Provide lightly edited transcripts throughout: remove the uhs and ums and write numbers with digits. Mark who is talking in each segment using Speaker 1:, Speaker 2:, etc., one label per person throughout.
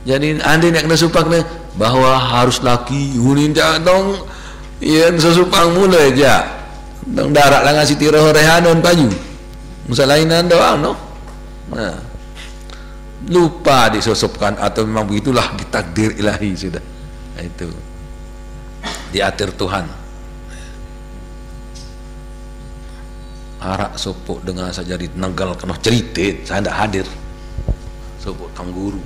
Speaker 1: Jadi anda nak kena supang kena bahawa harus laki unin dong yang sesupang mula aja dong darat lah ngasih tirah rehanon paju musalainan doang no. Nah, lupa disosopkan atau memang begitulah ditakdir ilahi sudah. Nah, itu diatur Tuhan. Arak sopok dengan saja di Nanggal kena cerita saya tidak hadir sopok tangguru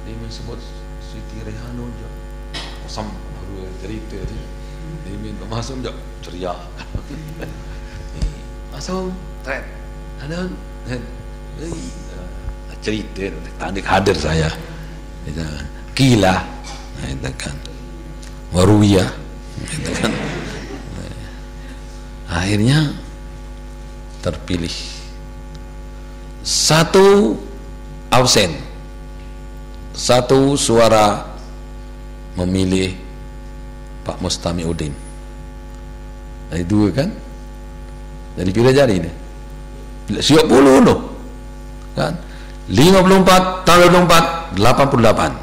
Speaker 1: dia sebut Siti Rehanun je kosam baru cerita je dia minta masuk je ceria masuk tret ada cerita tak ada hadir saya gila itu kan waruya itu kan akhirnya terpilih satu absen, satu suara memilih Pak Mustamiuddin. Dari dua kan? Jadi pilih jadi ni. Siap puluh no. Kan? 54 tahun 24 88.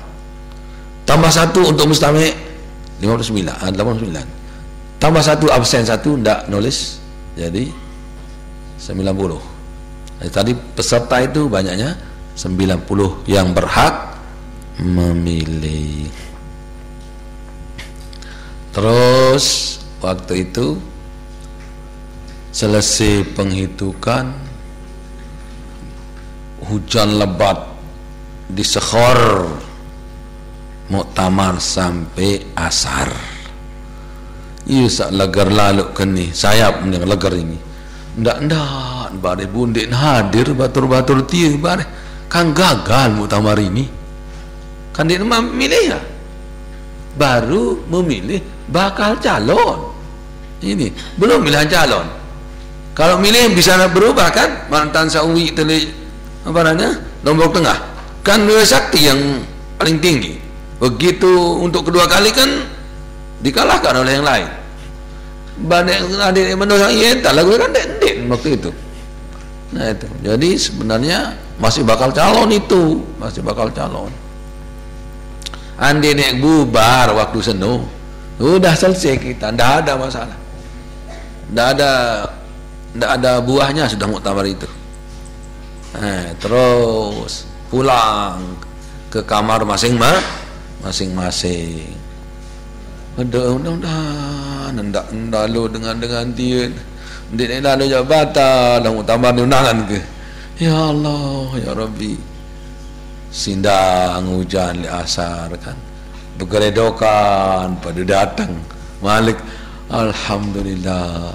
Speaker 1: Tambah satu untuk Mustami 89. Tambah satu absen satu ndak nulis jadi 90. Jadi tadi peserta itu banyaknya 90 yang berhak memilih. Terus waktu itu selesai penghitungan, hujan lebat di Sekhor muktamar sampai asar. Iya sak lagar lalu keni sayap ni lagar ini ndak bare bundik hadir batur-batur tia bare kan gagal muktamar ini kan dia memilih ya baru memilih bakal calon ini belum pilihan calon. Kalau milih bisa berubah kan mantan sawi teli apa namanya Lombok Tengah kan dua sakti yang paling tinggi. Begitu untuk kedua kali kan dikalahkan oleh yang lain. Banyak adik mendosa iya tak lagu kan dek waktu itu. Nah itu jadi sebenarnya masih bakal calon itu masih bakal calon. Andi nek bubar waktu seno udah selesai kita ndak ada masalah ndak ada buahnya sudah muktamar itu. Terus pulang ke kamar masing-masing. Mudah-mudahan ndak lalu dengan dia ndak lalu jabatan dan muktamar ni undangan ke. Ya Allah ya Rabbi sindang hujan li asar kan bergeredokan pada datang Malik alhamdulillah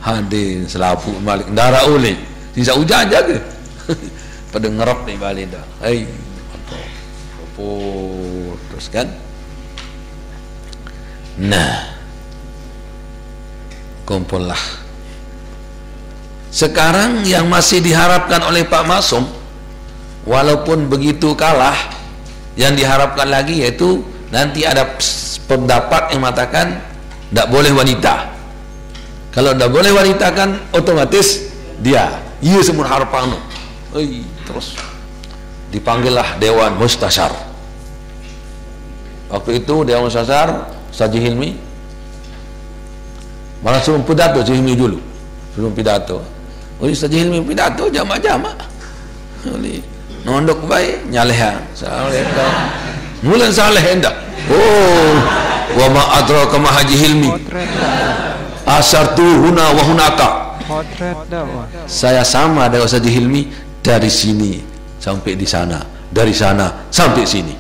Speaker 1: hadir selapu Malik darah uli sisa hujan jaga pada ngerok ni balik dah terus kan. Nah kumpullah sekarang yang masih diharapkan oleh Pak Masum walaupun begitu kalah yang diharapkan lagi yaitu nanti ada pendapat yang mengatakan tidak boleh wanita. Kalau tidak boleh wanita kan otomatis dia iya semua harapan terus dipanggillah Dewan Mustasyar. Waktu itu Dewan Mustasyar Saji Hilmi malah sebelum pidato Saji Hilmi dulu sebelum pidato Saji Hilmi pidato jamak-jamak nondok baik nyalehan assalamualaikum mulan saleh hendak wa ma adraka ma Haji Hilmi asartu huna wa hunaka saya sama dengan Haji Hilmi dari sini sampai di sana dari sana sampai sini.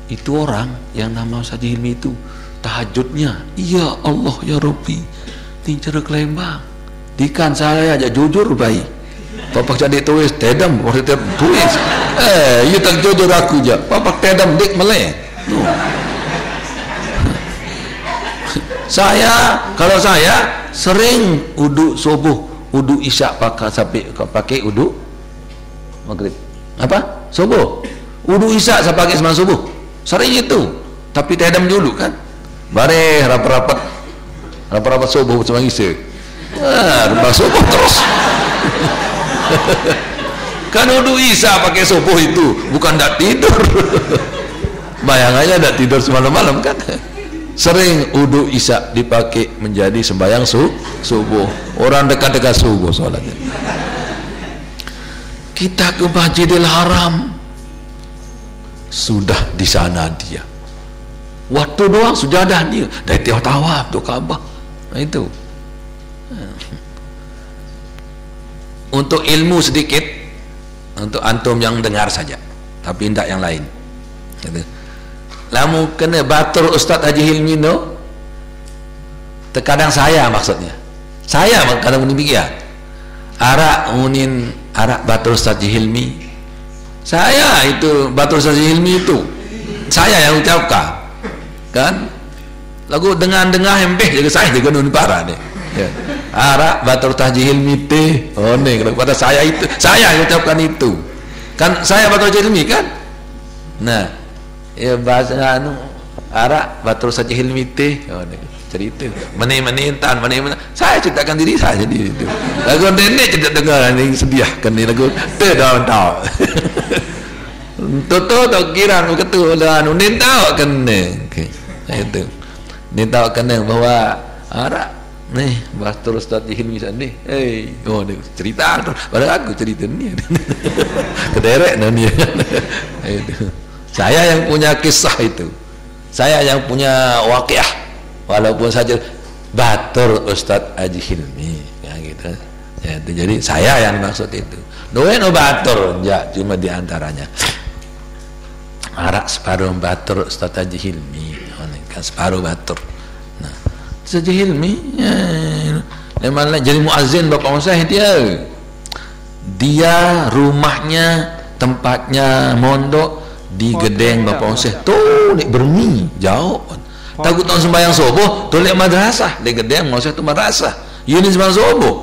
Speaker 1: Itu orang yang nama Haji Hilmi itu tahajudnya ya Allah ya Rabbi tincer kelembang dikan saya aja jujur baik papak jadi tulis tedam waktu itu tulis you tak jujur aku je papak tedam dik meleh kalau saya sering uduk subuh uduk isyak pakai uduk maghrib apa subuh uduk isyak saya pakai semalam subuh sering itu tapi tedam dulu kan bare rapat subuh semalam isyak subuh terus Kan wudu isya pakai subuh itu, bukan tidak tidur. Bayang aja tidak tidur semalam-malam kan. Sering wudu isya dipakai menjadi sembahyang subuh. Orang dekat-dekat subuh sholatnya. Kita ke Masjidil Haram, sudah di sana dia. Waktu doang sujadah dia, dari tawaf tu Ka'bah. Nah, itu. Untuk ilmu sedikit, untuk antum yang dengar saja, tapi tidak yang lain. Gitu. Lamu kena batur Ustaz Haji Hilmi no, terkadang saya maksudnya, saya kadang demikian. Arak batur Ustaz Haji Hilmi, saya itu batur Ustaz Haji Hilmi itu, saya yang ucapkan, kan? Lagu dengar hembeh juga saya juga nun parah nih. Ya. Arak batur Haji Hilmi teh, oh nih kepada saya itu, saya yang ucapkan itu, kan saya batur Haji Hilmi kan? Nah, ya bahasa anu arak batur Haji Hilmi teh, oh nih cerita, menit-menitan, saya ceritakan diri saya sendiri itu. Lagu nenek cerita dengar ini sedia kan ni lagu teh dah. Toto tak kira begitu dah, nen tahu kan itu, nen tahu kan bahwa arak nih batur Ustaz Hilmi sini, oh nih cerita, padahal aku cerita ni, kederek ni, itu. Saya yang punya kisah itu, saya yang punya waqiah, walaupun saja batur Ustaz Haji Hilmi, ya gitu. Ya, itu jadi saya yang maksud itu. Doain batur, ya cuma diantaranya. Arak separuh batur Ustaz Haji Hilmi, kan separuh batur. Nah, Ustaz Haji Hilmi, malah jadi muazzin Bapak Musah dia rumahnya, tempatnya mondok di Gedeng Bapak Musah tuh nek bermi jauh. Takut tahun sembahyang subuh tuh lihat madrasah di Gedeng Musah tu madrasah. Ini sembahyang subuh.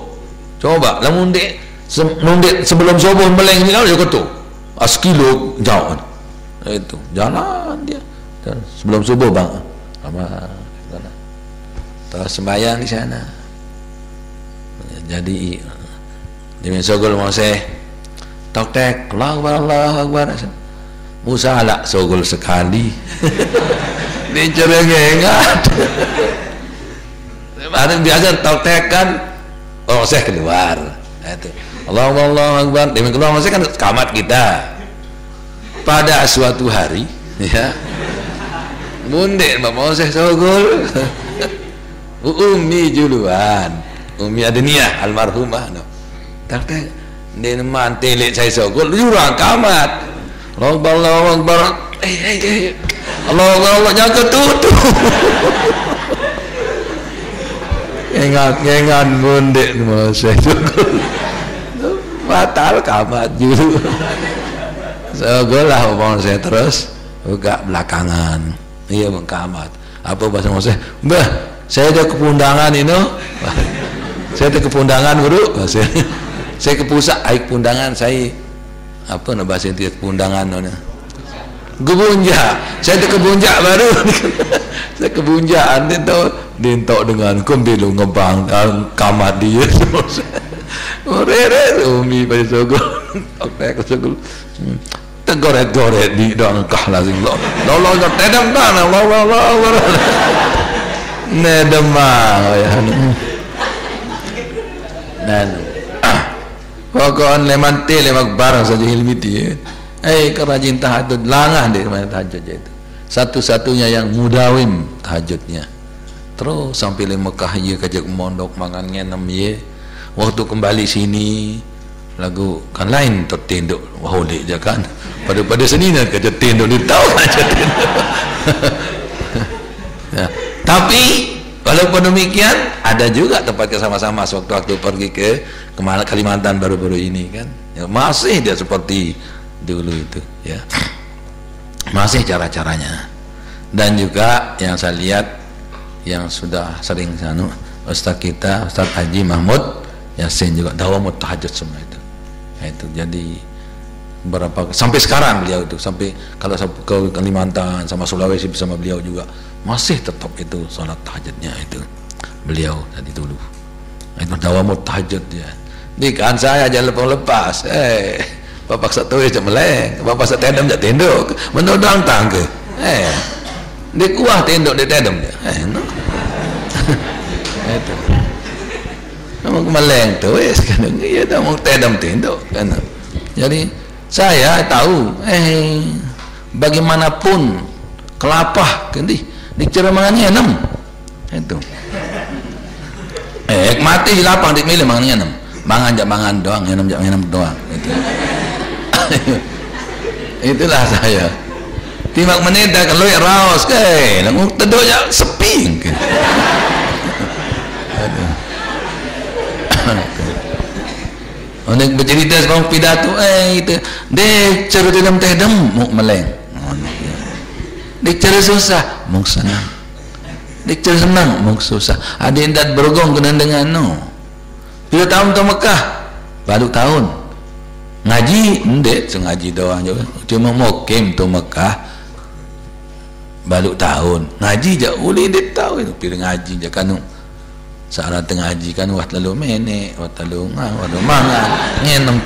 Speaker 1: Coba lamun dek sebelum subuh meleng ni kalau juga tu sekilo jauh. Itu jalan dia dan sebelum subuh bang sama terus sembahyang di sana. Jadi demi sogol Musah tok tek Allahu Akbar Musa lah sogol sekali. Dia cerengengat. Ada biasa tok tek kan, oh saya keluar. Itu Allahu Akbar. Demi keluar Musa kan kamat kita. Pada suatu hari, ya, mundek Bapak Musa sogol. Umi juluan, Umi Adniyah almarhumah. No. Tak tek, dia mantelik saya sogol, jurang kamat. Allahu Akbar. Allah jaga tutup. Ingat mundek Musa sogol. Batal kamat julu. Sogol lah Bapak saya terus buka belakangan. Iya mengkamat. Apa bahasa Musa? Mbah, saya ada kepundangan ini. Saya ada kepundangan bro. Saya ke pusat aik pundangan saya apa nak bahasa itu kepundangan nona. Kebunjak. Saya ada kebunjak baru. Saya kebunjak dintok dengan kembelu ngebang kamat dia. Rere umi pada sogol. Okey sogol. Tegoret-goret di dalam kahlah sing lo tedam kan Allah nedemang ya dan pokoknya lemantil lemak barang saja Hilmi dia kerajin tahajud langah deh main tahajud itu satu-satunya yang mudawim tahajudnya terus sampai le Mekah ye kajak mondok mangan ngenem ye waktu kembali sini lagu kan lain tertinduk holik je kan pada seninya kerja tinduk ni tahu aja tinduk. Ya. Tapi walaupun demikian ada juga tempat sama-sama sewaktu-waktu pergi ke Kalimantan baru-baru ini kan ya, masih dia seperti dulu itu ya masih cara-caranya dan juga yang saya lihat yang sudah sering Ustaz kita Ustaz Haji Mahmud Yasin juga dawamut tahajud semua itu. Nah, itu jadi berapa sampai sekarang beliau itu sampai kalau ke Kalimantan sama Sulawesi bersama beliau juga masih tetap itu salat tahajudnya itu beliau tadi dulu. Nah, itu dawamut tahajud dia. Ini kan saya jangan lepas bapak sak tu je meleng, bapak sak tendam je tenduk, menodang tang ke. Dia kuah tenduk dia tendam dia. No. Itu. Nama meleng tu kan dia dah mau tendam tenduk kan. Jadi saya tahu bagaimanapun kelapa kendi dicara mangannya 6. Itu. Mati lapang dik milih mangannya 6. Mangan jak mangan doang, enam doang. Itu. Itulah saya. Timbang menit dah kalau raos ke, langsung tedoknya sepi. Onek bercerita sebab pidato itu dek cara dalam tedem mau meleng. Dek cara susah mau senang. Dek cara senang mau susah. Ada yang tak bergong kena dengan no. Bila tahun tu Mekah baru tahun ngaji ndek sengaji doang juga cuma mukim tu Mekah baru tahun ngaji je boleh dia tahu itu pilih ngaji je kan saat ngaji kan wah lalu menek wah lalu mangan ngenem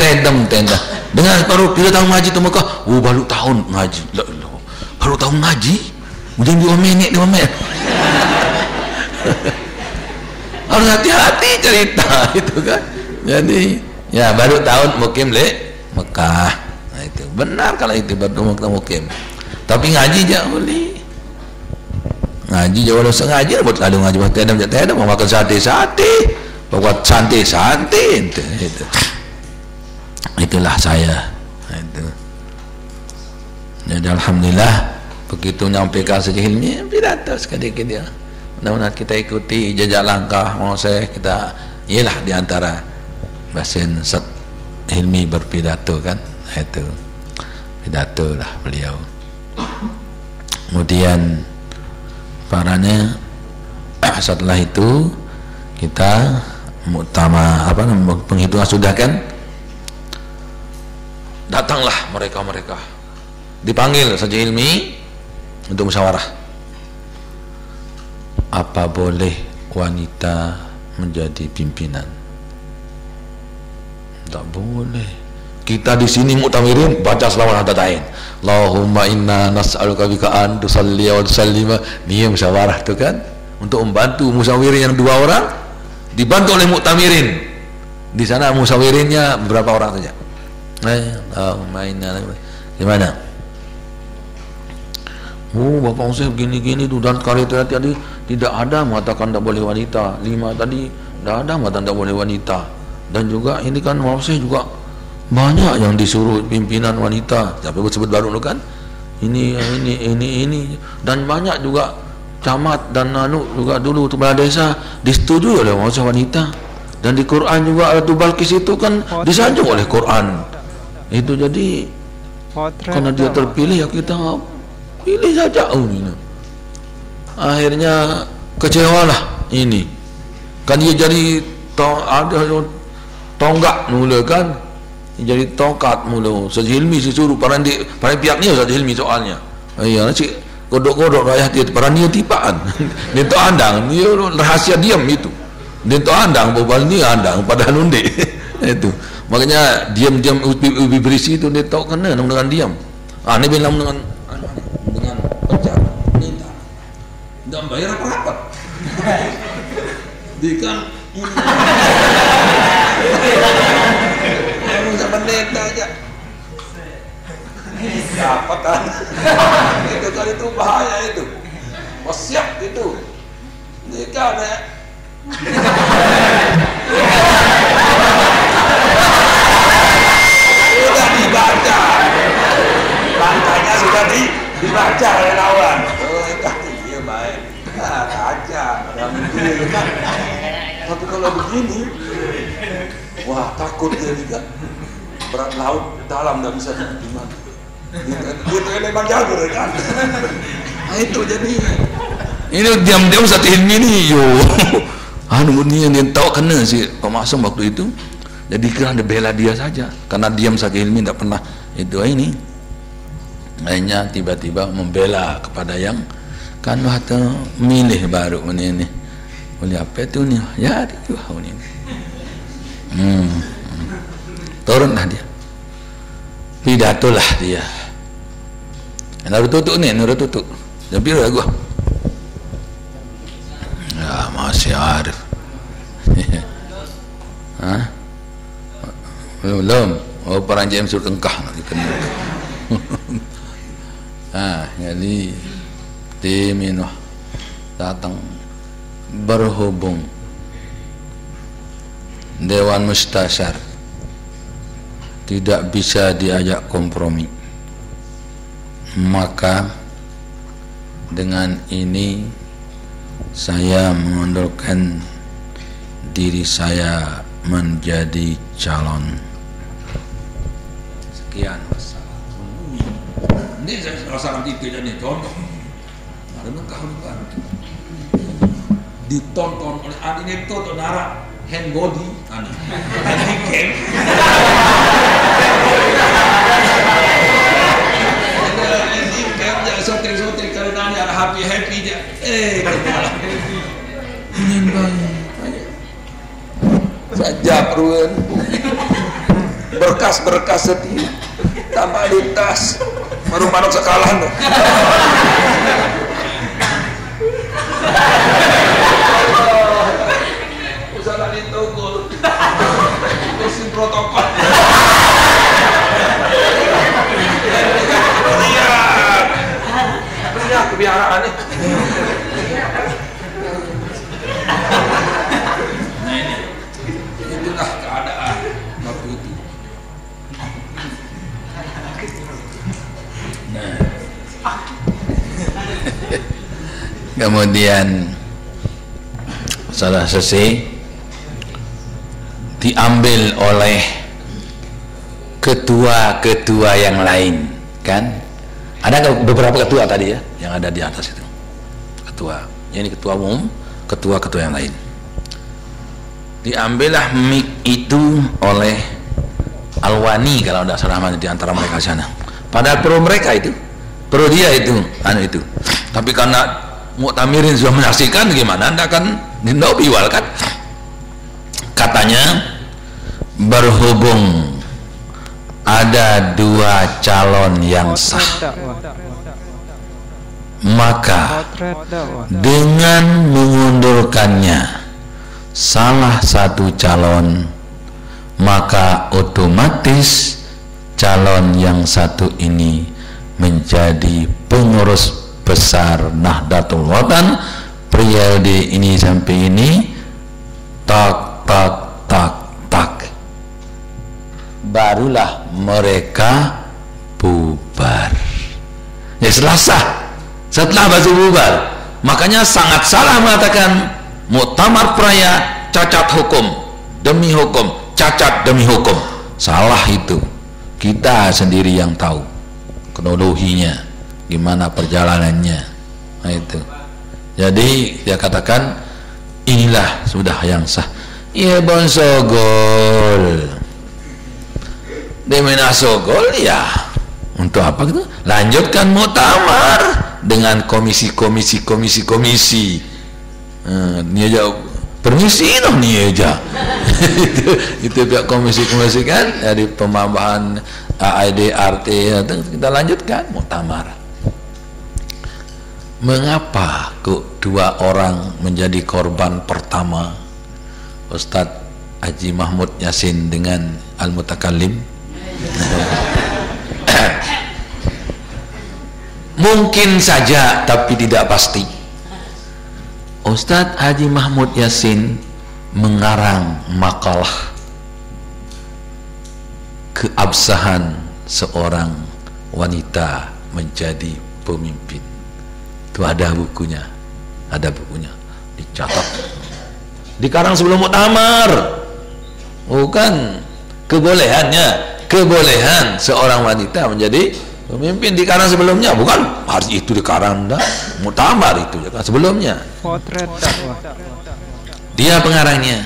Speaker 1: tenda dengan baru pilih tahun ngaji tu Mekah baru tahun ngaji baru tahun ngaji kemudian dia menek harus hati-hati cerita itu kan. Jadi ya baru tahun mukim Mekah. Nah, itu benar kalau itu baru mukim. Tapi ngaji je boleh. Ngaji je walau sengaja buat lalu ngaji buat tedam mau makan sate buat santai itu. Itulah saya. Itu. Jadi alhamdulillah begitu nyampaikan saja ilmu pidato sedikit dia. Mudah-mudahan kita ikuti jejak langkah saya kita ialah diantara basin Ustaz Hilmi berpidato kan itu pidato lah beliau. Kemudian paranya setelah itu kita muktamar penghitungan sudah kan, datanglah mereka dipanggil saja Hilmi untuk musyawarah. Apa boleh wanita menjadi pimpinan? Tak boleh. Kita di sini muktamirin baca selawat hadatain. Allahumma inna nas'aluka bika an tusalli wa tusallima. Ini musyawarah tu kan untuk membantu musyawirin yang 2 orang dibantu oleh muktamirin. Di sana musyawirinnya berapa orang saja? Allahumma inna gimana? Bapak Ustaz begini tu dan kali tadi tidak ada mengatakan tak boleh wanita, 5 tadi tidak ada mengatakan tak boleh wanita, dan juga ini kan Bapak Ustaz juga banyak yang disuruh pimpinan wanita, tapi sebut baru tu kan ini dan banyak juga camat dan juga dulu kepala desa disetujui oleh Bapak Ustaz wanita, dan di Quran juga Ratu Balkis itu kan disanjung oleh Quran itu. Jadi karena dia terpilih ya kita pilih saja. Akhirnya kecewalah ini kan dia jadi ada tonggak mula kan, jadi tongkat mula. Ustaz Hilmi disuruh para pihak ni Ustaz Hilmi soalnya nasi kodok-kodok rakyat dia para dia tipaan dia tu andang dia rahasia diam itu dia tu andang bobal ni andang padahal undik itu makanya diam-diam ubi berisi itu dia tahu kena dengan diam. Ni bilang dengan kerja minta tidak bayar apa-apa dia kan baru sama neta aja dapat kan itu kali itu bahaya itu siap itu dia kan sudah dibaca langkahnya sudah dibaca oleh lawan. Iya baik. Aja. Tapi kalau begini, wah takut dia juga. Berat laut dalam tidak bisa gimana. Itu memang jago kan. Nah itu jadi. Ini diam-diam Ustaz Hilmi ni yo. Ni yang dia tahu kena si pemasang waktu itu. Jadi kira ada bela dia saja. Karena diam saja Hilmi tidak pernah itu ini. Hanya tiba-tiba membela kepada yang kan waktu milih baru ini boleh apa itu nih ya itu ini turunlah dia pidato lah dia. Naruh tutup ni, naruh tutup. Jam pira gua? Ya, masih Arif. Hah? Belum. Oh, peranjam suruh tengkah nak kena. Jadi tim ini datang berhubung Dewan Mustasyar tidak bisa diajak kompromi, maka dengan ini saya mengundurkan diri saya menjadi calon. Sekian. Ini saya rasakan itu dan contoh. Ada nengkah bukan? Ditonton oleh adiknya itu atau nara hand body, handicap. Handicap jangan sotek kalau nanya happy dia. Ingin baik. Saja peruen. Berkas setiap tambah lintas. Baru manuk sekalan tuh. Usaha ditogol. Kursi protokol. Iya, kebiasaan nih. Nah ini, itulah keadaan waktu itu. Kemudian salah selesai diambil oleh ketua-ketua yang lain, kan? Ada beberapa ketua tadi ya yang ada di atas itu. Ketua, ini ketua umum, ketua-ketua yang lain. Diambillah mic itu oleh Alwani kalau tidak salah di antara mereka sana. Padahal pro mereka itu, pro dia itu, itu. Tapi karena Mu'tamirin sudah menyaksikan, gimana anda akan dindobiwal kan? Katanya berhubung ada dua calon yang sah, maka dengan mengundurkannya salah satu calon, maka otomatis calon yang satu ini menjadi pengurus besar Nahdlatul Watan periode ini sampai ini. Tak barulah mereka bubar ya, setelah baju bubar. Makanya sangat salah mengatakan muktamar peraya cacat hukum demi hukum, cacat demi hukum. Salah itu, kita sendiri yang tahu kronologinya, gimana perjalanannya. Nah itu, jadi dia katakan inilah sudah yang sah. Ya bonsogol demena sogol ya, untuk apa gitu? Lanjutkan muktamar dengan komisi. Ini aja permisi dong, ini aja. itu pihak komisi kan dari pemambahan AID RT, kita lanjutkan muktamar. Mengapa kok dua orang menjadi korban pertama, Ustadz Haji Mahmud Yasin dengan Al-Mutakallim? Mungkin saja, tapi tidak pasti. Ustadz Haji Mahmud Yasin mengarang makalah keabsahan seorang wanita menjadi pemimpin. Itu ada bukunya, dicatat, dikarang sebelum muktamar. Bukan kebolehan seorang wanita menjadi pemimpin dikarang sebelumnya, bukan hari itu dikarang, muktamar itu sebelumnya. Dia pengarangnya.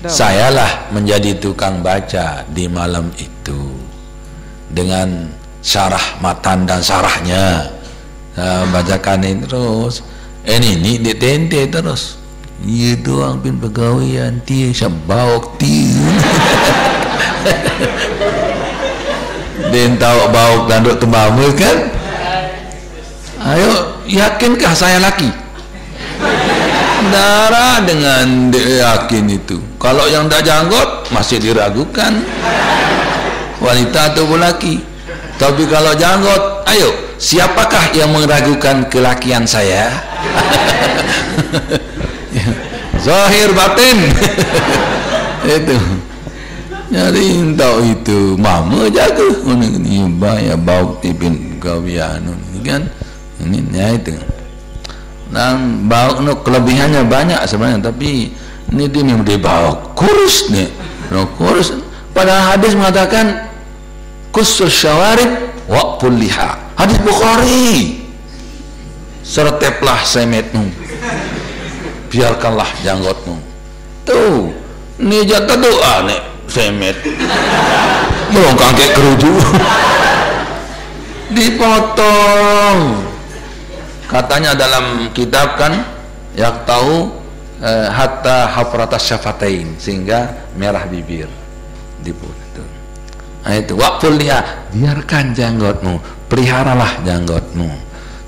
Speaker 1: Sayalah menjadi tukang baca di malam itu dengan syarah matan dan syarahnya. Bacakan ini terus, ini ditente terus. Iya doang pin pegawaian dia syabawak ti. Dia tahu bau ganduk tembama kan. Ayo, yakinkah saya laki? Darah dengan yakin itu. Kalau yang tak janggot masih diragukan wanita atau laki. Tapi kalau janggot, ayo, siapakah yang meragukan kelakian saya? Zahir batin. Itu. Jadi tahu itu mama jaga. Ini banyak bau tipin kawian ini kan. Ini itu. Dan bau no kelebihannya banyak sebenarnya, tapi ini dia bau kurus nih. No kurus. Pada hadis mengatakan kusul syawarib waqful liha. Hadis Bukhari. Serteplah semetmu, biarkanlah janggotmu. Tuh, ini jatuh doa nih semet. Belum kangkek keruju. Dipotong. Katanya dalam kitab kan, yang tahu hatta hafratas syafatain, sehingga merah bibir. Dipotong. Nah itu waqful liha, biarkan janggotmu, peliharalah janggotmu.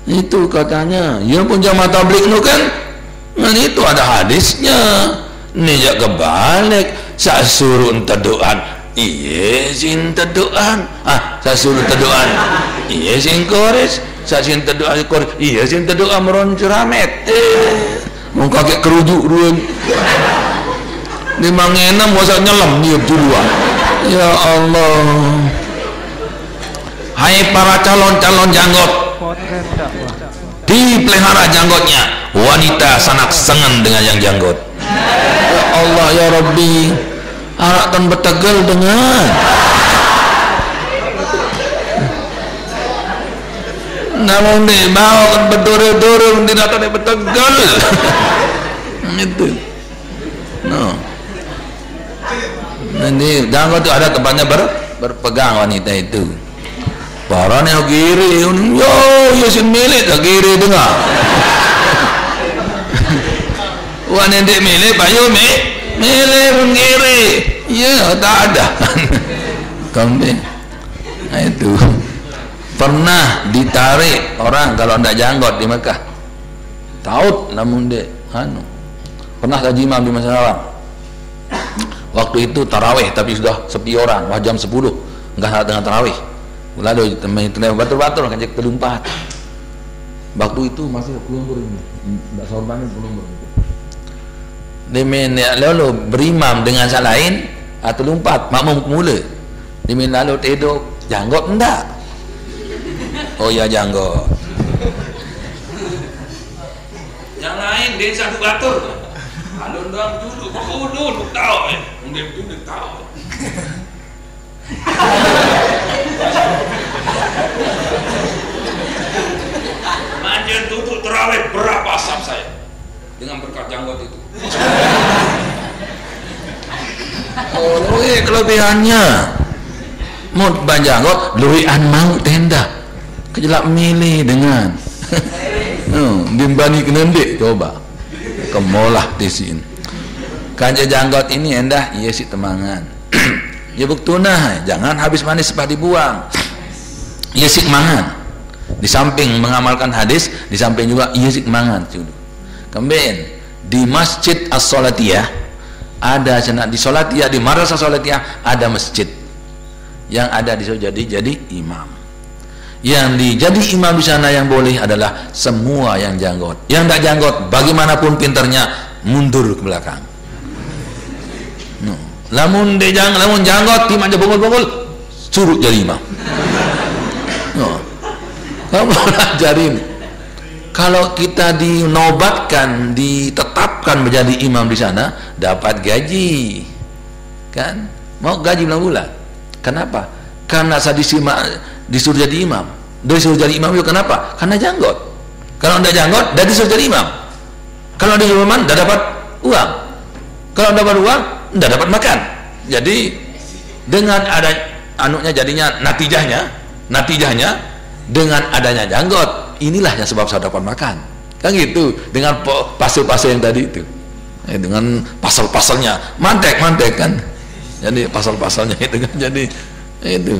Speaker 1: Itu katanya. Ya punya mata tabligh nu kan. Nah itu ada hadisnya. Ini ya kebalik. Saya suruh teduhan. Iya sin teduhan. Saya suruh teduhan. Iya sin kores. Saya sin teduhan kores. Iya sin teduhan meron curamet. Mau kakek kerujuk duluan. 5-6 masa nyelam dia duluan. Ya Allah. Hai para calon-calon janggot, dipelihara janggotnya. Wanita sangat senang dengan yang janggot. Ya Allah ya Rabbi, arakkan betegal dengan namun deh mau kan berdorong-dorong tidak ada betegal. Itu no. Nanti janggot itu ada tempatnya berpegang wanita itu. Parah nih kiri, yo sin milik kiri dengar. Wanita milik, payo milik kiri, ya tak ada. Kambing, nah itu pernah ditarik orang kalau ndak janggot di Mekah. Taut namun dek, pernah haji imam di Masjid Haram. Waktu itu tarawih tapi sudah sepi orang, wah jam 10 enggak dengan tarawih. Lalu teman-teman batur-batur kan cek terlumpat. Waktu itu masih belum enggak sorban belum. Demen lalu berimam dengan salah lain atau lompat makmum mula. Demen lalu tidur janggot enggak. Oh ya janggot. Yang lain dia satu batur. Alun doang dulu, lu tahu dia dulu tahu. Manjat tutup terawih berapa asam saya dengan berkat janggot itu. Oh, kelebihannya mau banjanggot luian mau tenda kejelak milih dengan dimbani kenendek coba kemolah di sini kanja janggot ini endah iya si temangan ya buktuna jangan habis manis sepah dibuang iya si mangan di samping mengamalkan hadis di samping juga iya si mangan kemudian di Masjid As-Salatiyah ada di Salatiyah, di Madrasah Salatiyah ada masjid yang ada di jadi imam. Yang dijadi imam di sana yang boleh adalah semua yang janggot. Yang tidak janggot bagaimanapun pinternya mundur ke belakang. No. Lamun janggot imam aja bongol-bongol suruh jadi imam. No. Kamu ajarin. Kalau kita dinobatkan, ditetapkan menjadi imam di sana, dapat gaji, kan? Mau gaji bulan-bulan. Kenapa? Karena saya disuruh jadi imam. Disuruh jadi imam itu kenapa? Karena janggot. Kalau tidak janggot, dah disuruh jadi imam. Kalau disuruh imam, dah dapat uang. Kalau dapat uang, dah dapat makan. Jadi dengan ada anuknya jadinya natijahnya dengan adanya janggot. Inilah yang sebab saya dapat makan kan gitu dengan pasal-pasal yang tadi itu dengan pasal-pasalnya mantek kan jadi pasal-pasalnya itu kan jadi itu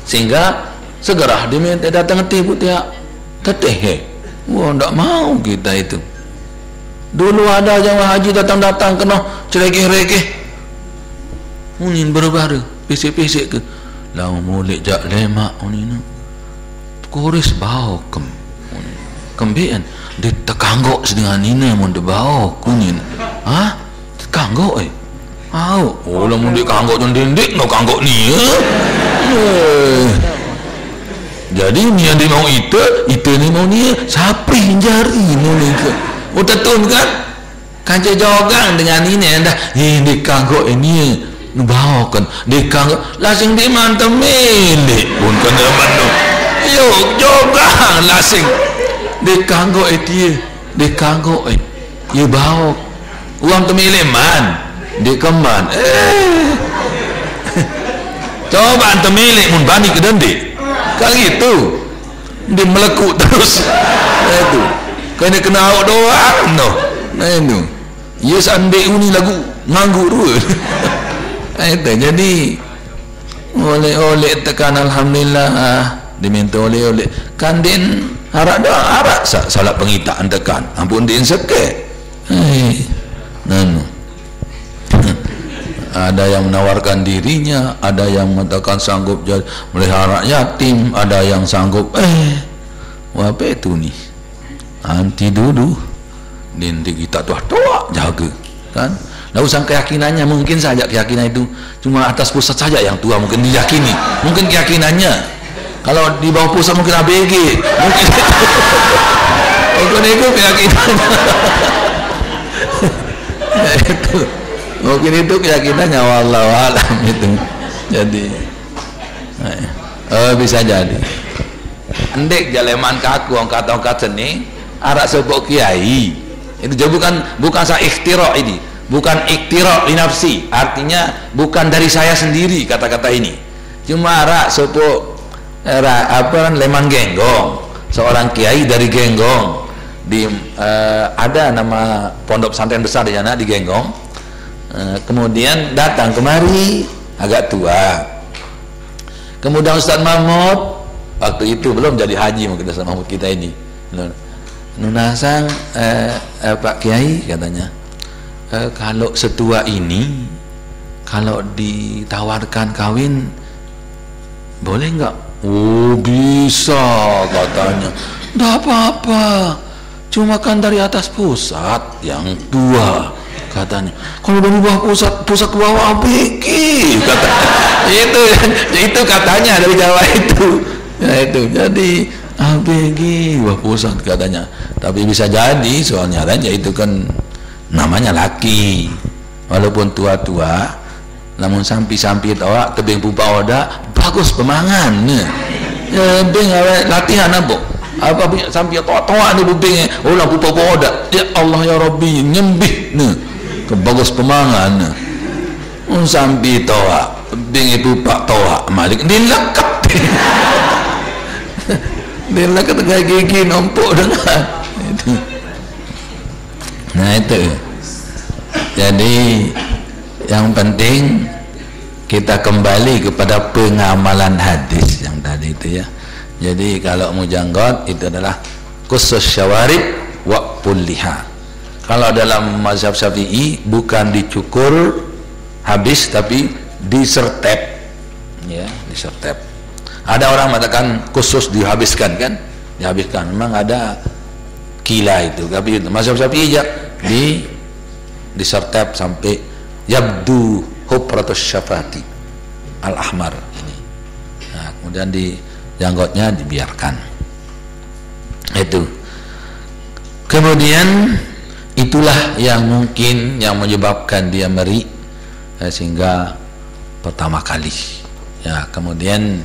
Speaker 1: sehingga segera diminta datang tibu tiap teteh. Wah, ndak mau kita itu. Dulu ada jamaah haji datang kena cerekeh-rekeh, unin baru-baru pisik-pisik ke lau mulik jak lemak unin kuris bau kembian ditekanggok seddengan ini mun de bau kunin tekanggok oh lamun dikanggok jendek no kanggok ni jadi ni yang dia mau itu ni mau ni sapri jari ni ke utatun kan jogang dengan ini dah ini kanggok ini nubawakan dikanggok lasing di mantap milik pun kena manu yuk jogang lasing dikanggok itu dikanggok ya bawa uang temilih man dikeman coba temilih mun bani ke dendi kan gitu dia melekuk terus itu kena awak doang no itu ya sampai uni lagu nganggur itu jadi oleh tekan alhamdulillah diminta oleh kan din harap salah pengitaan tekan ampun din seke ada yang menawarkan dirinya, ada yang mengatakan sanggup melihara yatim, ada yang sanggup apa itu nih anti dulu nanti kita tua jaga kan. Nah usang keyakinannya mungkin saja keyakinan itu cuma atas pusat saja yang tua mungkin diyakini, mungkin keyakinannya kalau di bawah pusat mungkin ABG mungkin itu keyakinannya itu mungkin itu keyakinannya wallahu alam itu. Jadi bisa jadi endek jaleman kaku angkat seni arak sebok kiai itu juga bukan saya ikhtira ini, bukan ikhtira li nafsi, artinya bukan dari saya sendiri kata-kata ini, cuma arak sebok leman genggong, seorang kiai dari Genggong di ada nama pondok pesantren besar di sana di Genggong. Kemudian datang kemari agak tua, kemudian Ustaz Mahmud waktu itu belum jadi haji mungkin Ustaz Mahmud kita ini nunasang Pak Kiai katanya kalau setua ini kalau ditawarkan kawin boleh enggak? Oh bisa katanya, enggak apa-apa, cuma kan dari atas pusat yang tua katanya, kalau dari bawah pusat ke bawah abiki kata itu katanya dari Jawa itu ya itu jadi abiki bawah pusat katanya, tapi bisa jadi soalnya aja itu kan namanya laki walaupun tua-tua namun sampi-sampi tawa tebing pupa oda bagus pemangan ya bing latihan apa sampai toa ni bubing ulah pupa oda ya Allah ya Rabbi nyembih kebagus pemangan sampai toa bing pupa toa malik dilekap dilekap kayak gigi nombok dengan itu. Nah itu jadi yang penting kita kembali kepada pengamalan hadis yang tadi itu ya. Jadi kalau mujanggot itu adalah khusus syawarib wa pulliha. Kalau dalam mazhab Syafi'i bukan dicukur habis tapi disertep ya, disertep. Ada orang mengatakan khusus dihabiskan kan, dihabiskan. Memang ada kila itu, tapi mazhab Syafi'i ya disertep sampai yabdu hupratus syafati al-ahmar ini. Nah, kemudian di janggotnya dibiarkan itu. Kemudian itulah yang mungkin yang menyebabkan dia meri sehingga pertama kali ya. Kemudian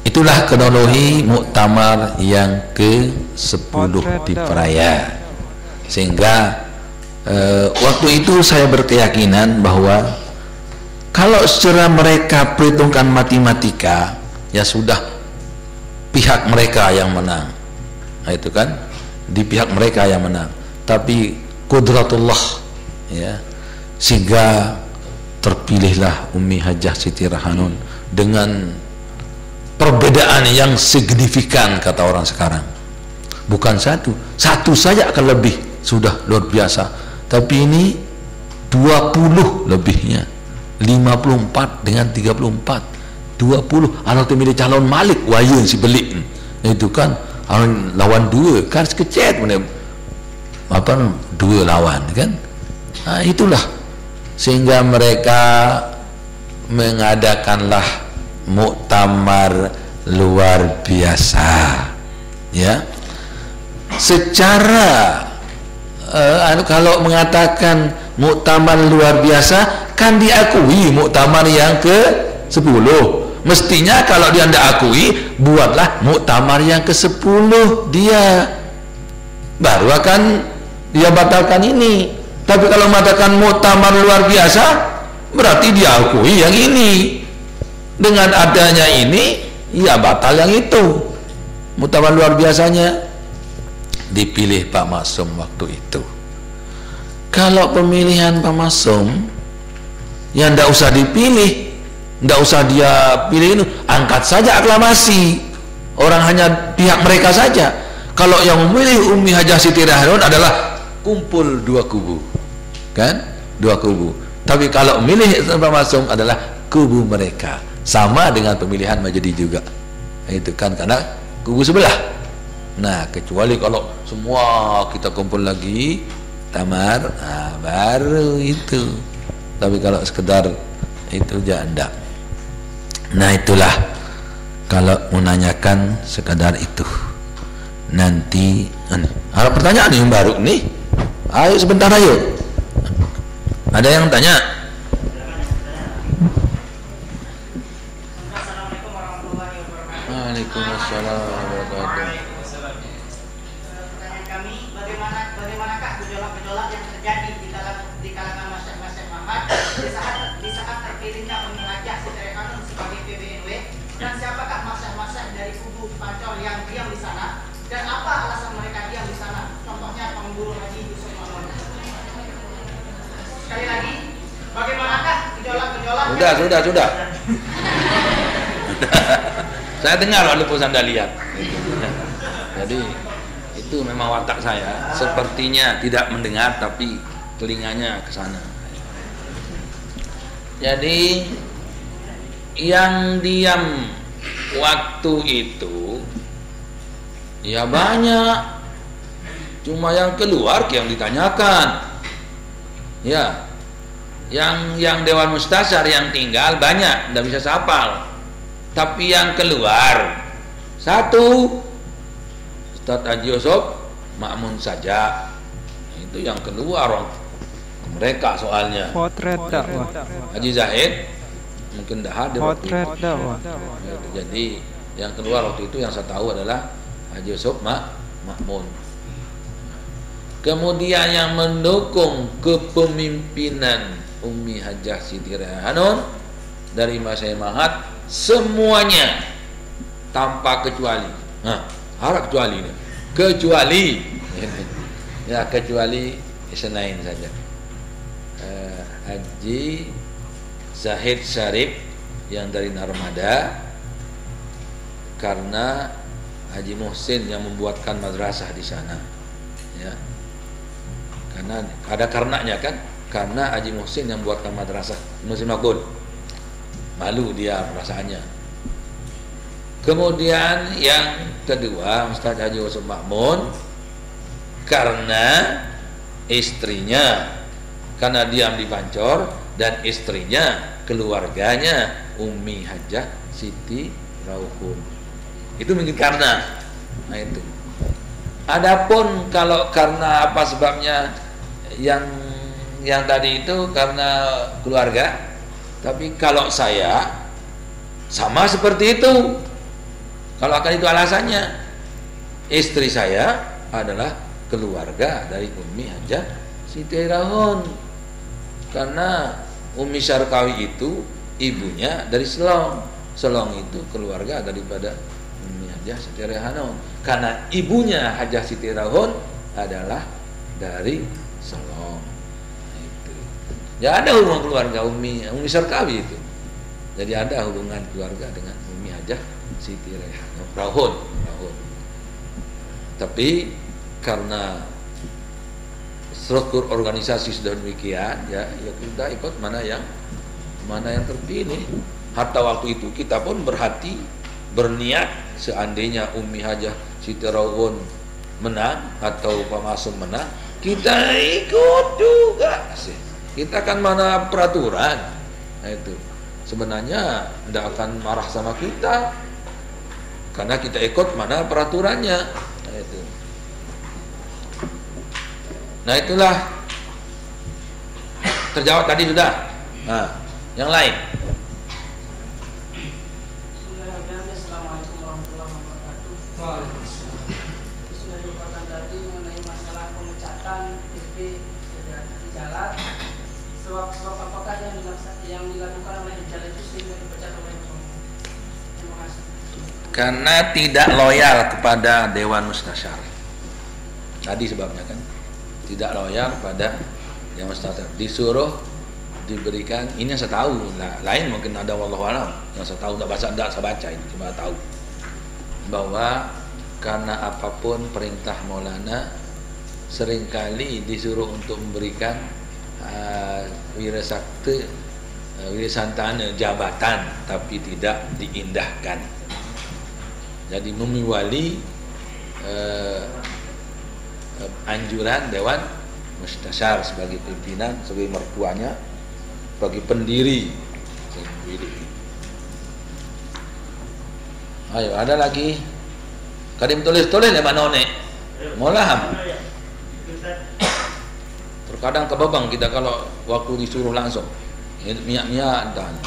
Speaker 1: itulah kronologi muktamar yang ke-10 di Peraya, sehingga waktu itu saya berkeyakinan bahwa kalau secara mereka perhitungkan matematika ya sudah pihak mereka yang menang. Nah, itu kan di pihak mereka yang menang, tapi qudratullah ya, sehingga terpilihlah Umi Hajah Siti Rahanun dengan perbedaan yang signifikan kata orang sekarang. Bukan satu saja akan lebih sudah luar biasa, tapi ini 20 lebihnya, 54 dengan 34, 20. Kalau tu milih calon Malik waya si belik itu kan lawan dua kan sekecet mana apa dua lawan kan. Itulah sehingga mereka mengadakanlah muktamar luar biasa, ya. Secara kalau mengatakan muktamar luar biasa kan diakui muktamar yang ke-10. Mestinya kalau dia tidak akui, buatlah muktamar yang ke-10 dia, baru akan dia batalkan ini. Tapi kalau mengatakan muktamar luar biasa, berarti dia akui yang ini. Dengan adanya ini, ya batal yang itu. Muktamar luar biasanya dipilih Pak Maksum waktu itu. Kalau pemilihan Pak Maksum, yang tidak usah dipilih, tidak usah dia pilih itu, angkat saja aklamasi, orang hanya pihak mereka saja. Kalau yang memilih Umi Hajah Siti Raihanun adalah kumpul dua kubu, kan, dua kubu. Tapi kalau memilih Pak Maksum adalah kubu mereka, sama dengan pemilihan Majdi juga, itu kan karena kubu sebelah. Nah, kecuali kalau semua kita kumpul lagi tamar, baru itu. Tapi kalau sekedar itu janda. Nah, itulah kalau menanyakan sekadar itu. Nanti ada pertanyaan yang baru nih. Ayo sebentar ayo. Ada yang tanya? Waalaikumsalam warahmatullahi wabarakatuh.
Speaker 2: Bagaimanakah gejolak-gejolak yang terjadi di kalangan masyarakat Muhammad di saat terpilihnya Umi Hajah Siti Raihanun sebagai PBNW, dan siapakah masyarakat dari kubu Pancor yang diam di sana, dan apa alasan mereka diam di sana? Contohnya pemburu Haji Yusuf Mamun. Sekali lagi, bagaimanakah gejolak-gejolak? Sudah.
Speaker 1: Saya dengar walaupun Anda lihat. Jadi itu memang watak saya, sepertinya tidak mendengar tapi telinganya ke sana. Jadi yang diam waktu itu ya banyak, cuma yang keluar yang ditanyakan. Ya, yang Dewan Mustasyar yang tinggal banyak, tidak bisa sapal. Tapi yang keluar satu, Ustadz Haji Yusuf Makmun saja, itu yang keluar mereka soalnya.
Speaker 3: Potret dakwah.
Speaker 1: Haji Zahid mungkin dah hadir.
Speaker 3: Potret dakwah.
Speaker 1: Jadi yang keluar waktu itu yang saya tahu adalah Haji Yusuf Makmun. Kemudian yang mendukung kepemimpinan Umi Hajah Siti Raihanun dari Masyayikh Mahat semuanya tanpa kecuali. Harap kecuali ini. Kecuali Senain saja. Haji Zahid Syarif yang dari Narmada, karena Haji Muhsin yang membuatkan madrasah di sana, ya. Karena ada karenanya kan, karena Haji Muhsin yang membuatkan madrasah Muhsin Makul, malu dia perasaannya. Kemudian yang kedua Ustaz Haji Yusuf Makmun, karena istrinya, karena diam di Pancor, dan istrinya, keluarganya Umi Hajah Siti Raihanun. Itu mungkin karena. Nah itu. Adapun kalau karena apa sebabnya, yang tadi itu karena keluarga. Tapi kalau saya sama seperti itu. Kalau akan itu alasannya, istri saya adalah keluarga dari Umi Hajah Siti Raihanun, karena Umi Syarkawi itu ibunya dari Selong. Selong itu keluarga daripada Umi Hajah Siti Raihanun, karena ibunya Hajah Siti Raihanun adalah dari Selong. Itu. Ya ada hubungan keluarga Umi Syarkawi itu. Jadi ada hubungan keluarga dengan Umi Hajah Siti Rauhun. Tapi karena struktur organisasi sudah demikian, ya kita ikut mana yang terpilih. Hatta waktu itu kita pun berniat seandainya Umi Hajah Siti Rauhun menang atau Pak Masum menang, kita ikut juga sih. Kita kan mana peraturan. Nah itu sebenarnya tidak akan marah sama kita karena kita ikut mana peraturannya. Nah itu. Nah itulah terjawab tadi sudah. Nah, yang lain.
Speaker 4: Assalamualaikum warahmatullahi wabarakatuh. Sudah diucapkan tadi mengenai masalah pemecatan PP di jalan. Sebab apakah yang dilakukan oleh jalan itu sehingga dipecat oleh suami? Terima kasih.
Speaker 1: Karena tidak loyal kepada Dewan Mustasyar. Tadi sebabnya kan. Tidak loyal pada Dewan Mustasyar. Disuruh diberikan, ini yang saya tahu. Lain mungkin ada wallahu alam. Yang saya tahu, tidak saya baca ini, cuma tahu bahwa karena apapun perintah Maulana seringkali disuruh untuk memberikan wirasantana jabatan tapi tidak diindahkan. Jadi memiwali anjuran Dewan Mustasyar sebagai pimpinan, sebagai mertuanya, sebagai pendiri. Ayo, ada lagi. Kadim tulis ya manone. Molaham. Terkadang kebabang kita kalau waktu disuruh langsung. Miak-miak dan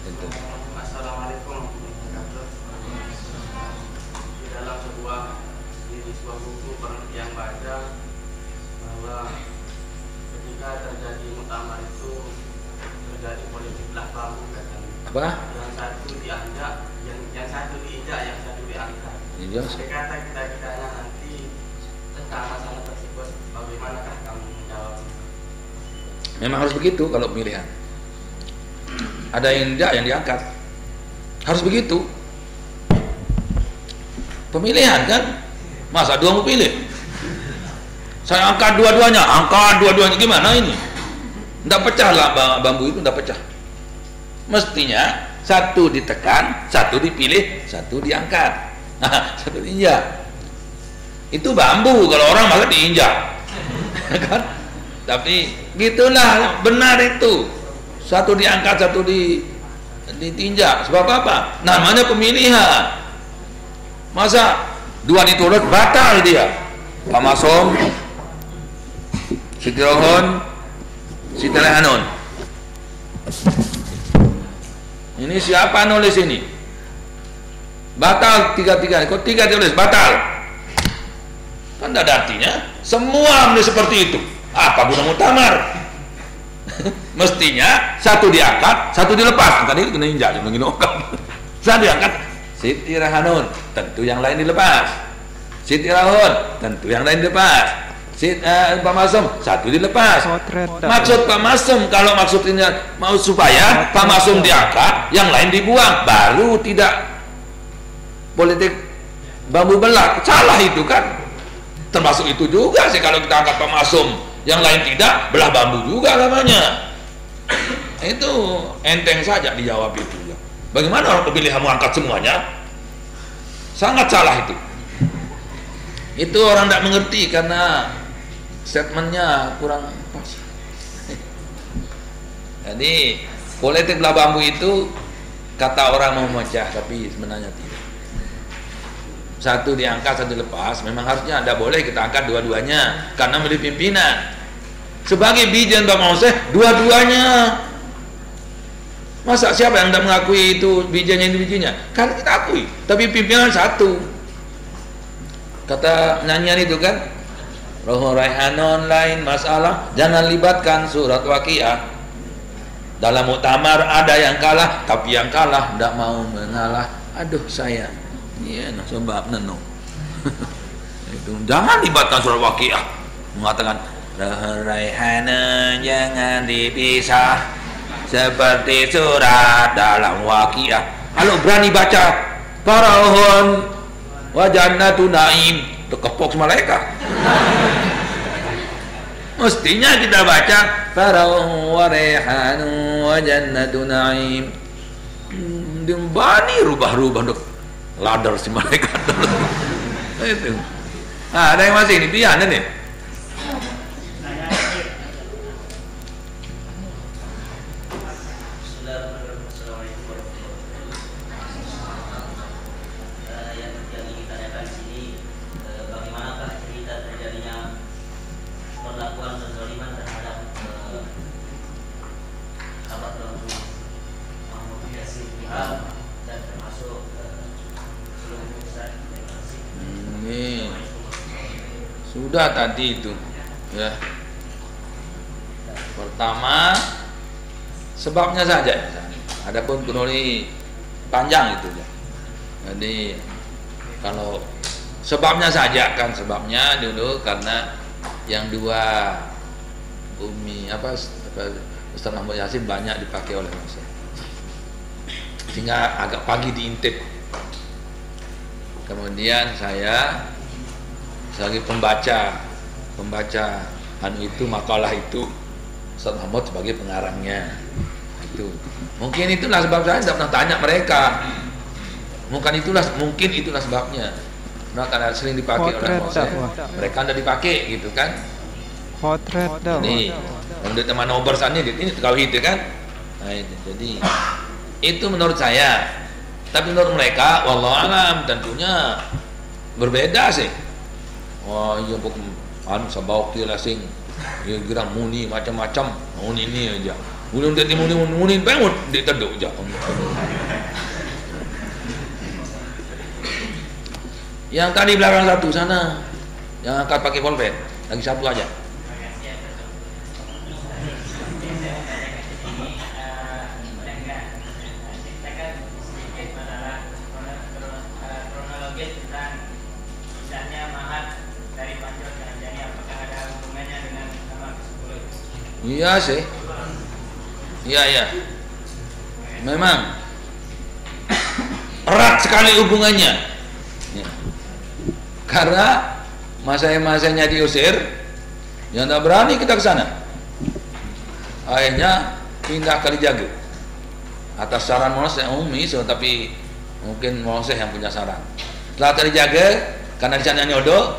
Speaker 1: itu.
Speaker 4: Assalamualaikum warahmatullahi wabarakatuh. Di dalam sebuah buku yang baca bahwa ketika terjadi muktamar itu terjadi politik belah bambu katanya.
Speaker 1: Apa?
Speaker 4: Yang satu dianjak, yang satu diinjak, yang satu diangkat.
Speaker 1: Iya.
Speaker 4: Kata kita nanti tentang masalah tersebut, bagaimanakah kamu menjawab?
Speaker 1: Memang harus begitu kalau pemilihan. Ada yang tidak, yang diangkat. Harus begitu. Pemilihan kan? Masa dua mau pilih? Saya angkat dua-duanya, gimana ini? Tidak pecah lah bambu itu, tidak pecah. Mestinya satu ditekan, satu dipilih, satu diangkat. Satu diinjak. Itu bambu, kalau orang malah diinjak. Kan? Tapi gitulah, benar itu. Satu diangkat, satu ditinjak. Sebab apa? Namanya pemilihan. Masa dua diturut, batal dia. Pak Masum, Siti Rauhun, Siti Raihanun. Ini siapa nulis ini? Batal tiga-tiga. Kok tiga tulis batal? Kan tidak ada artinya. Semua menulis seperti itu. Apa guna muktamar? Mestinya satu diangkat, satu dilepas. Tadi kena injak, begini okam. Satu diangkat, Siti Raihanun, tentu yang lain dilepas. Siti Rauhun, tentu yang lain dilepas. Pak Masum, satu dilepas. Maksud Pak Masum, kalau maksudnya mau supaya Pak Masum diangkat, yang lain dibuang, baru tidak politik bambu belah. Salah itu kan. Termasuk itu juga sih kalau kita angkat Pak Masum, yang lain tidak, belah bambu juga namanya. Itu enteng saja dijawab itu. Bagaimana orang pemilihan mau angkat semuanya? Sangat salah itu. Itu orang tidak mengerti karena statementnya kurang pas. Jadi politik belah bambu itu kata orang mau memecah, tapi sebenarnya tidak. Satu diangkat, satu dilepas. Memang harusnya tidak boleh kita angkat dua-duanya karena milih pimpinan. Sebagai bijan Pak Mauseh, dua-duanya. Masa siapa yang tidak mengakui itu bijannya ini bijinya? Kan kita akui, tapi pimpinan satu. Kata nyanyian itu kan, Roh Raihanun lain masalah, jangan libatkan surat Waqiah. Dalam muktamar ada yang kalah, tapi yang kalah tidak mau mengalah. Aduh sayang. Iya, nah sebab neno. Itu jangan libatkan surat Waqiah. Mengatakan Roh Raihanun jangan dipisah seperti surat dalam Waqiah. Kalau berani baca Farahun wa jannatu na'im, tekepok malaikat. Mestinya kita baca farahun wa rayhanun wa jannatu na'im. Bani rubah-rubah dok ladar si malaikat. Itu. Ah, ada yang masih ini pian nih. Sudah tadi itu ya. Pertama sebabnya saja. Adapun kunuli panjang itu ya. Jadi kalau sebabnya saja kan, sebabnya dulu karena yang dua Umi Ustaz Muhammad Yasin banyak dipakai oleh manusia, sehingga agak pagi diintip. Kemudian saya sebagai pembaca anu itu, makalah itu, Ustaz Muhammad sebagai pengarangnya. Itu mungkin itulah sebab saya tidak pernah tanya mereka. Mungkin itulah sebabnya. Nah, karena sering dipakai oleh mereka anda dipakai gitu kan.
Speaker 3: Potret dah.
Speaker 1: Ini untuk teman nomor sana ini kalau itu kan. Nah, itu. Jadi itu menurut saya. Tapi menurut mereka, wallahu alam, tentunya berbeda sih. Wah, iya pokok anu sabau kira sing. Ya gerang muni macam-macam. Muni ini aja. Muni bangun di teduk aja. Yang tadi belakang satu sana, yang angkat pakai pulpen, lagi satu aja. Iya sih, iya, memang erat sekali hubungannya. Ya. Karena masa-masanya diusir, yang tak berani kita ke sana. Akhirnya pindah Kalijaga atas saran Monos yang Umi, tapi mungkin Monos yang punya saran. Setelah Kalijaga, karena di sana nyodo,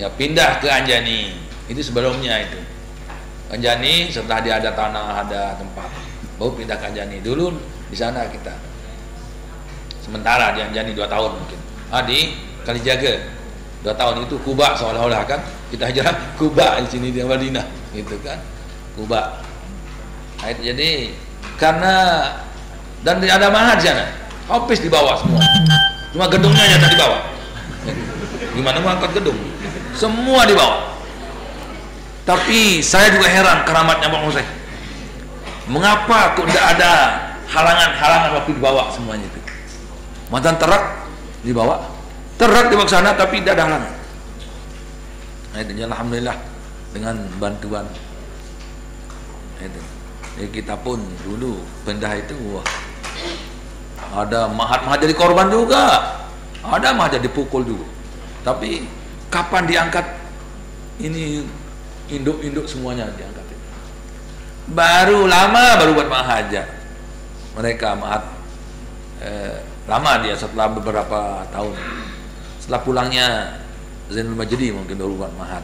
Speaker 1: ya pindah ke Anjani. Itu sebelumnya itu. Anjani setelah dia ada tanah, ada tempat, baru pindah ke Anjani. Dulu di sana kita sementara di Anjani 2 tahun mungkin. Di Kalijaga 2 tahun itu Kuba seolah-olah kan kita hijrah Kuba di sini di Madinah gitu kan, Kuba. Nah, jadi karena dan ada mahar di sana, habis dibawa semua, cuma gedungnya yang tadi dibawa. Gimana mau angkat gedung? Semua dibawa. Tapi saya juga heran keramatnya Bang Hussein. Mengapa kok tidak ada halangan-halangan waktu dibawa semuanya itu? Mantan terak dibawa, terak dibawa ke sana tapi tidak ada halangan. Nah, itu alhamdulillah dengan bantuan. Nah, itu. Jadi kita pun dulu pindah itu, wah, ada mahat jadi korban juga, ada mahat jadi pukul juga. Tapi kapan diangkat ini? Induk semuanya diangkat. Baru buat mahaja. Mereka mahat lama dia setelah beberapa tahun. Setelah pulangnya Zainul Majdi mungkin baru buat mahat.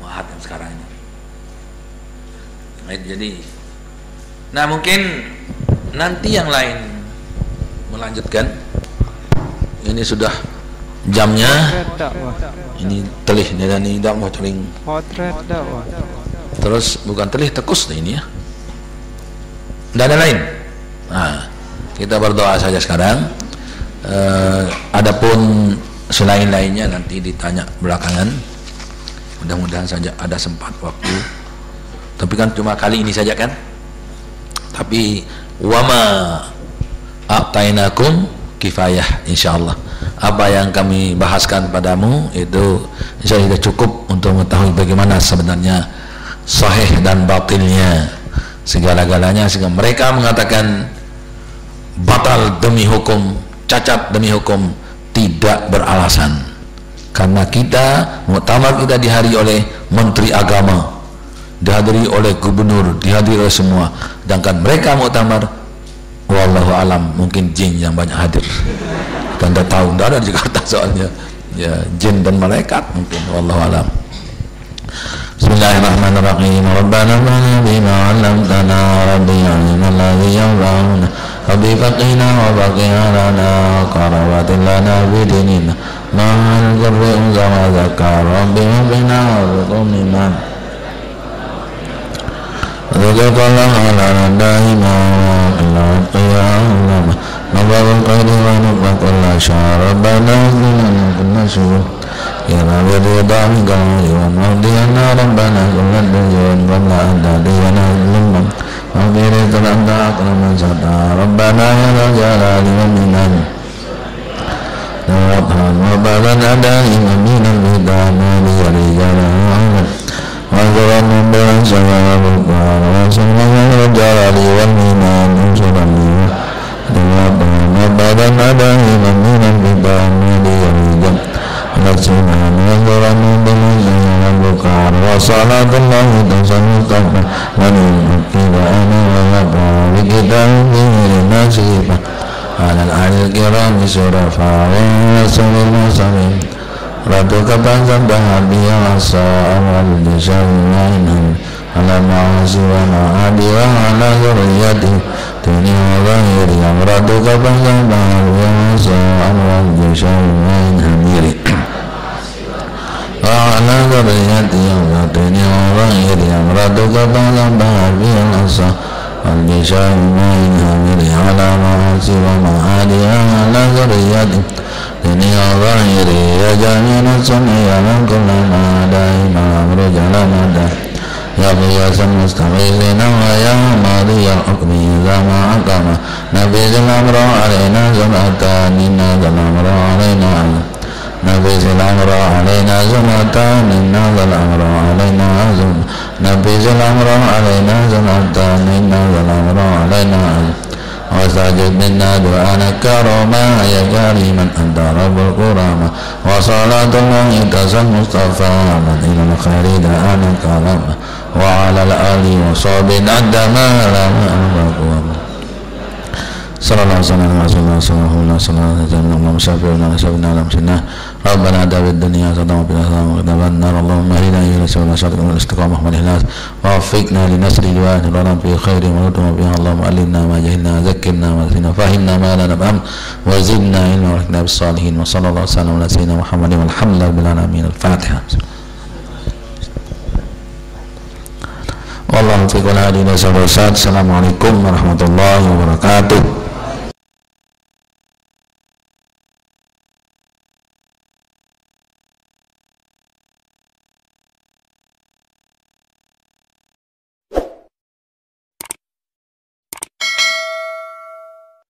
Speaker 1: Mahat yang sekarang ini. Nah, jadi, nah mungkin nanti yang lain melanjutkan. Ini sudah jamnya. Ini telih dan ini tidak mau teling. Terus bukan telih, tekus ini ya. Tidak ada lain. Nah, kita berdoa saja sekarang. Adapun selain lainnya nanti ditanya belakangan. Mudah-mudahan saja ada sempat waktu. Tapi kan cuma kali ini saja kan. Tapi wama a'tainakum kifayah insyaallah. Apa yang kami bahaskan padamu itu insyaallah sudah cukup untuk mengetahui bagaimana sebenarnya sahih dan batilnya segala-galanya, sehingga mereka mengatakan batal demi hukum cacat demi hukum tidak beralasan, karena muktamar kita dihadiri oleh menteri agama, dihadiri oleh gubernur, dihadiri oleh semua, sedangkan mereka muktamar wallahu alam mungkin jin yang banyak hadir. Kita tidak tahu, tidak ada di Jakarta soalnya ya, jin dan malaikat mungkin, wallahu alam. Bismillahirrahmanirrahim. Rabbana bima 'allamtana rabbi 'allimna alladhi yanfa'una rabbi faqina wa baqina lana qarabatin lana bidinina ma'al qurri unzama zakar rabbi bina wa Rasulullah ala daima ila qiyamah nabawul qadi wa nabaqul asyar rabbana kunna syukur ya rabbi ridami kami wa mahdiyana rabbana kullan dujun wala adadiyana lumam maghfir anta akraman sata rabbana ya jalali wa minan Rabban wa balan adai minan bidana ya rijana Al-Quran membelan sama Al-Quran Rasulullah jalali wal minan unsurani Rabban badan ada imam minan bidan Madiyarijam Al-Quran Al-Quran membelan sama Al-Quran Wa salatullahi tasanukafa Manimukila ana wa labra Wikita umiri nasibah Alal kirami surafa Wa rasulul musalim Ratu kepanjang dan dia asa awal disyainan ala ma'asi wa ma'adi wa ala zuriyati dunia lahiri yang ratu kepanjang dan dia asa awal disyainan hamiri wa ala zuriyati yang dunia lahiri yang ratu kepanjang dan dia asa awal disyainan hamiri ala ma'asi wa ma'adi wa ala zuriyati dunia zahiri ya jami'an sunnah man kullama daima amrujalamada ya biyasan mustamilina wa ya madiyal hukmi zama akama nabi zilamra alaina zumatan inna zilamra alaina nabi zilamra alaina zumatan inna zilamra alaina nabi zilamra alaina zumatan inna zilamra alaina وسجد منا دعانا كرما يا كريما أنت رب الكرامة وصلاة الله تسل مصطفى من إلى الخير دعانا كرما وعلى الآل وصحب أنت ما لم أنفقهم صلى الله عليه وسلم صلى الله عليه وسلم اللهم شفعنا وشفعنا على مسنا ربنا آتنا في الدنيا حسنة وفي الآخرة وقنا عذاب النار اللهم اهدنا إلى سبيل الرشاد والاستقامة والإخلاص ووفقنا لنصر دعاء ولنا في خير ونتم فيها اللهم علمنا ما جهلنا ذكرنا ما نسينا فهمنا ما لا نفهم وزدنا علما وارحمنا بالصالحين وصلى الله وسلم على سيدنا محمد والحمد لله رب العالمين الفاتحة والله في كل هذه الأسباب. Assalamualaikum warahmatullahi wabarakatuh.